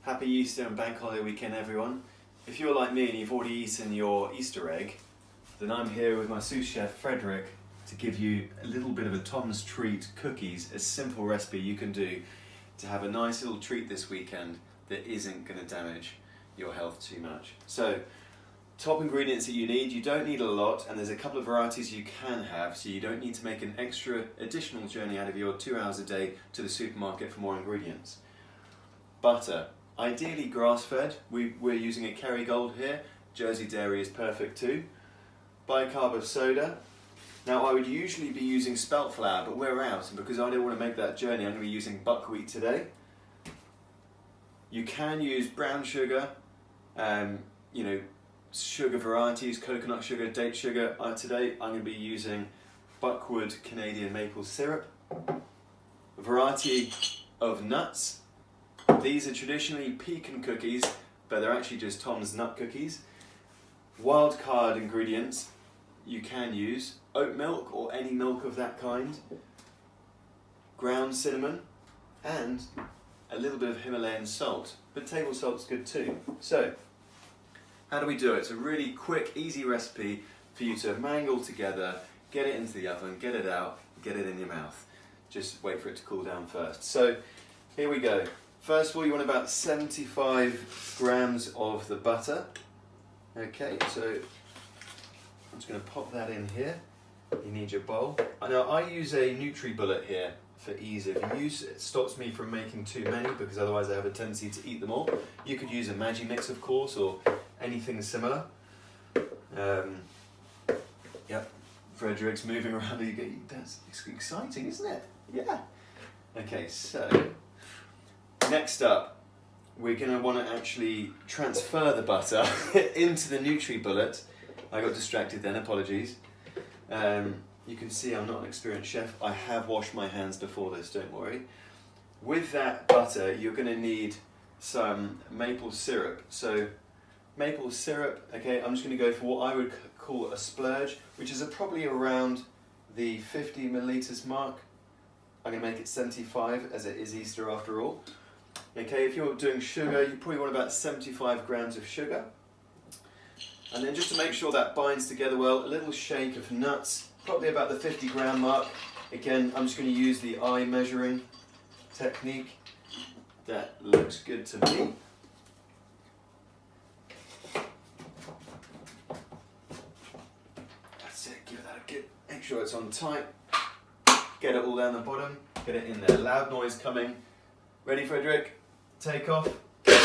Happy Easter and Bank Holiday weekend, everyone. If you're like me and you've already eaten your Easter egg, then I'm here with my sous chef Frederick to give you a little bit of a Tom's Treat cookies, a simple recipe you can do to have a nice little treat this weekend that isn't going to damage your health too much. So, top ingredients that you need, you don't need a lot, and there's a couple of varieties you can have, so you don't need to make an extra additional journey out of your 2 hours a day to the supermarket for more ingredients. Butter. Ideally grass-fed, we're using a Kerrygold here, Jersey Dairy is perfect too. Bicarb of soda. Now I would usually be using spelt flour, but we're out, and because I don't want to make that journey, I'm going to be using buckwheat today. You can use brown sugar, sugar varieties, coconut sugar, date sugar. Today I'm going to be using Buckwood Canadian maple syrup. A variety of nuts. These are traditionally pecan cookies, but they're actually just Tom's nut cookies. Wild card ingredients you can use oat milk or any milk of that kind, ground cinnamon, and a little bit of Himalayan salt, but table salt's good too. So, how do we do it? It's a really quick, easy recipe for you to mangle together, get it into the oven, get it out, get it in your mouth. Just wait for it to cool down first. So, here we go. First of all, you want about 75 grams of the butter. Okay, so I'm just going to pop that in here. You need your bowl. Now, I use a NutriBullet here for ease of use. It stops me from making too many because otherwise I have a tendency to eat them all. You could use a Magimix, of course, or anything similar. Yep, Frederick's moving around. That's exciting, isn't it? Yeah. Okay, so next up, we're going to want to actually transfer the butter into the NutriBullet. I got distracted then, apologies. You can see I'm not an experienced chef. I have washed my hands before this, don't worry. With that butter, you're going to need some maple syrup. So, maple syrup, okay, I'm just going to go for what I would call a splurge, which is probably around the 50 milliliters mark. I'm going to make it 75 as it is Easter after all. Okay, if you're doing sugar, you probably want about 75 grams of sugar. And then just to make sure that binds together well, a little shake of nuts, probably about the 50 gram mark. Again, I'm just going to use the eye measuring technique. That looks good to me. That's it, give that a good, make sure it's on tight. Get it all down the bottom, get it in there. Loud noise coming. Ready, Frederick? Take off. There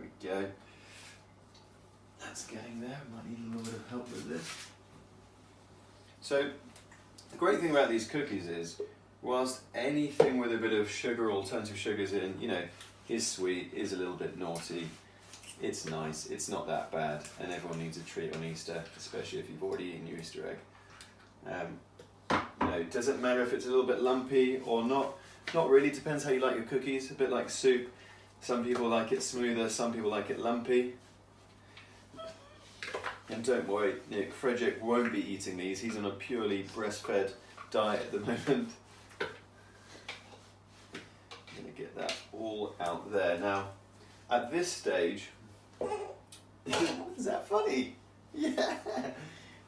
we go. That's getting there. Might need a little bit of help with this. So, the great thing about these cookies is, whilst anything with a bit of sugar or alternative sugars in, is sweet, is a little bit naughty, it's nice, it's not that bad, and everyone needs a treat on Easter, especially if you've already eaten your Easter egg. It doesn't matter if it's a little bit lumpy or not. Not really, depends how you like your cookies, a bit like soup. Some people like it smoother, some people like it lumpy. And don't worry, Frederick won't be eating these, he's on a purely breastfed diet at the moment. I'm going to get that all out there. Now, at this stage, is that funny? Yeah,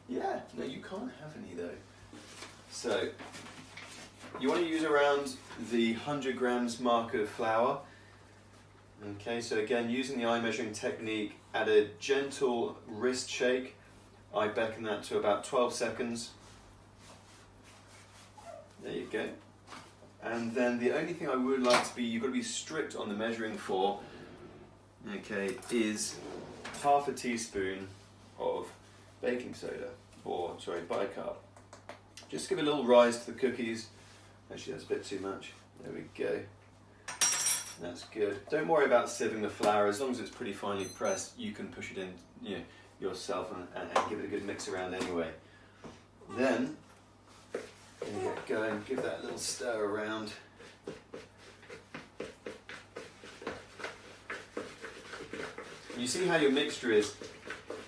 yeah. No, you can't have any though. So, you want to use around the 100 grams mark of flour. Okay, so again, using the eye measuring technique, add a gentle wrist shake. I beckon that to about 12 seconds. There you go. And then the only thing I would like to be, you've got to be strict on the measuring for, okay, is half a teaspoon of baking soda, bicarb. Just give a little rise to the cookies. Actually, that's a bit too much. There we go. That's good. Don't worry about sieving the flour. As long as it's pretty finely pressed, you can push it in yourself and give it a good mix around anyway. Then, get going, give that a little stir around. You see how your mixture is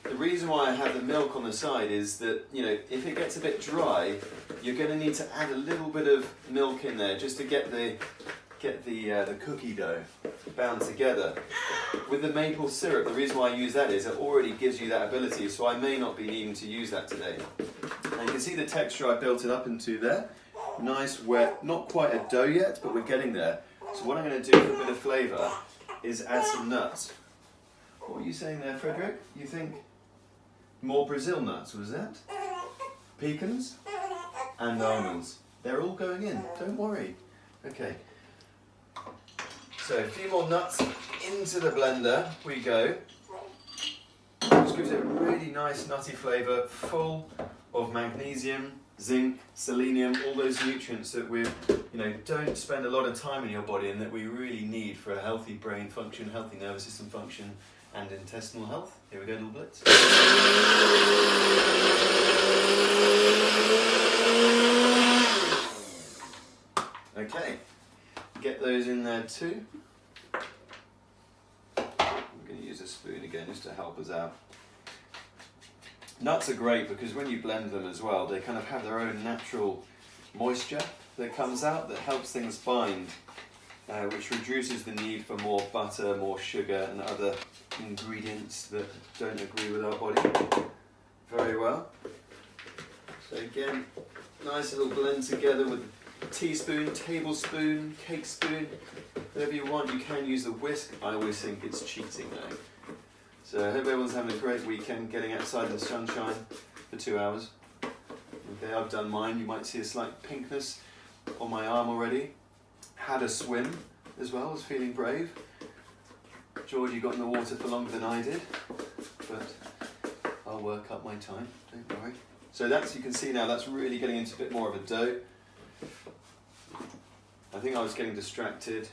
The reason why I have the milk on the side is that, you know, if it gets a bit dry, you're going to need to add a little bit of milk in there just to get the cookie dough bound together. With the maple syrup, the reason why I use that is it already gives you that ability, so I may not be needing to use that today. And you can see the texture I built it up into there. Nice, wet, not quite a dough yet, but we're getting there. So what I'm going to do for a bit of flavour is add some nuts. What were you saying there, Frederick? You think more Brazil nuts, was that? Pecans? And almonds. They're all going in, don't worry. Okay. So a few more nuts into the blender we go. Which gives it a really nice nutty flavour, full of magnesium, zinc, selenium, all those nutrients that we, don't spend a lot of time in your body and that we really need for a healthy brain function, healthy nervous system function, and intestinal health. Here we go, little blitz. Okay, get those in there too. I'm going to use a spoon again just to help us out. Nuts are great because when you blend them as well, they kind of have their own natural moisture that comes out that helps things bind, which reduces the need for more butter, more sugar and other ingredients that don't agree with our body very well. So again, nice little blend together with a teaspoon, tablespoon, cake spoon, whatever you want. You can use the whisk. I always think it's cheating though. So I hope everyone's having a great weekend, getting outside in the sunshine for 2 hours. Okay, I've done mine. You might see a slight pinkness on my arm already. Had a swim as well, was feeling brave. George, you got in the water for longer than I did, but I'll work up my time, don't worry. So that's, you can see now, that's really getting into a bit more of a dough. I think I was getting distracted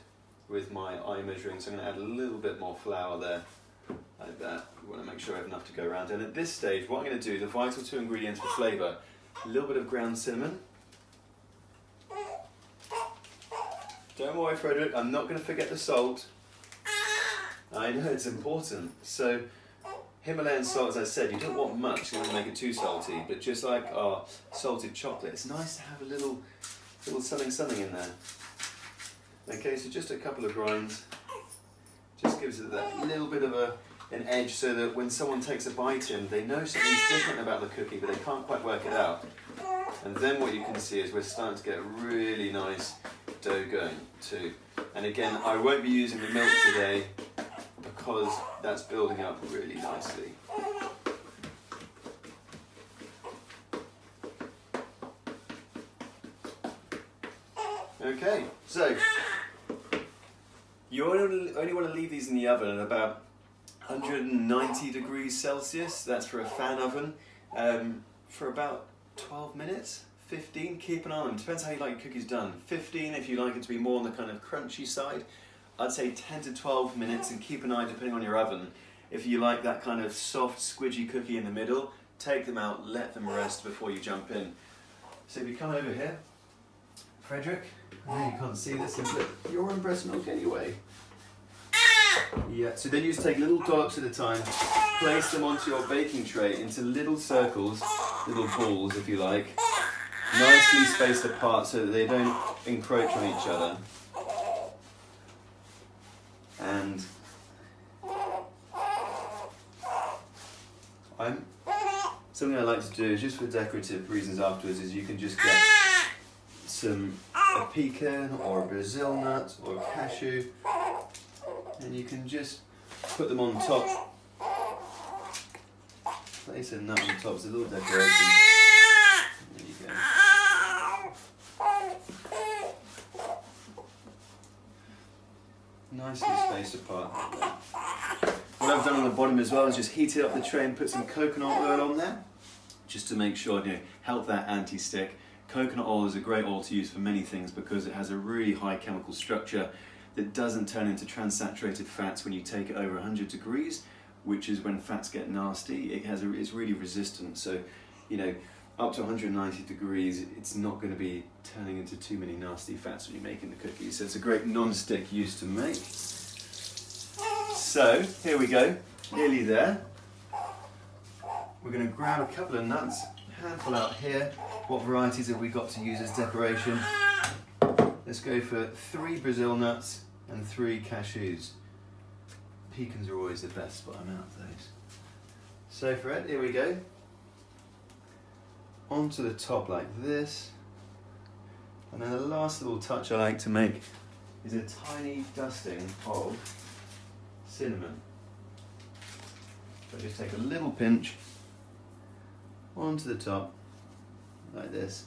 with my eye measuring, so I'm going to add a little bit more flour there, like that. We want to make sure I have enough to go around. And at this stage, what I'm going to do, the vital 2 ingredients for flavour, a little bit of ground cinnamon. Don't worry, Frederick, I'm not going to forget the salt. I know it's important. So Himalayan salt, as I said, you don't want much, you don't want to make it too salty, but just like our salted chocolate, it's nice to have a little something in there. Okay, so just a couple of grinds, just gives it that little bit of an edge so that when someone takes a bite in, they know something's different about the cookie, but they can't quite work it out. And then what you can see is we're starting to get a really nice dough going too. And again, I won't be using the milk today because that's building up really nicely. Okay, so you only want to leave these in the oven at about 190 degrees Celsius, that's for a fan oven, for about 12 minutes, 15, keep an eye on them, depends how you like your cookies done. 15 if you like it to be more on the kind of crunchy side. I'd say 10 to 12 minutes and keep an eye depending on your oven. If you like that kind of soft, squidgy cookie in the middle, take them out, let them rest before you jump in. So if you come over here, Frederick, I know you can't see this, but you're on breast milk anyway. Yeah, so then you just take little dollops at a time, place them onto your baking tray into little circles, little balls if you like, nicely spaced apart so that they don't encroach on each other. And something I like to do is just for decorative reasons afterwards is you can just get a pecan or a Brazil nut or a cashew and you can just put them on top. Place a nut on top, it's a little decoration. There you go. Nicely spaced apart. What I've done on the bottom as well is just heated up the tray and put some coconut oil on there, just to make sure, help that anti-stick. Coconut oil is a great oil to use for many things because it has a really high chemical structure that doesn't turn into transsaturated fats when you take it over 100 degrees, which is when fats get nasty. It's really resistant, so up to 190 degrees, it's not going to be turning into too many nasty fats when you're making the cookies. So it's a great non-stick use to make. So here we go, nearly there. We're going to grab a couple of nuts, a handful out here. What varieties have we got to use as decoration? Let's go for 3 Brazil nuts and 3 cashews. Pecans are always the best, but I'm out of those. So for it, here we go. Onto the top like this. And then the last little touch I like to make is a tiny dusting of cinnamon. So just take a little pinch onto the top, like this.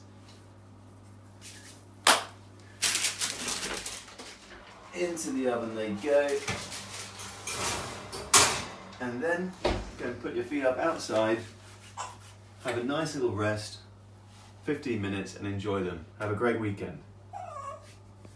Into the oven they go. And then go and put your feet up outside, have a nice little rest, 15 minutes, and enjoy them. Have a great weekend.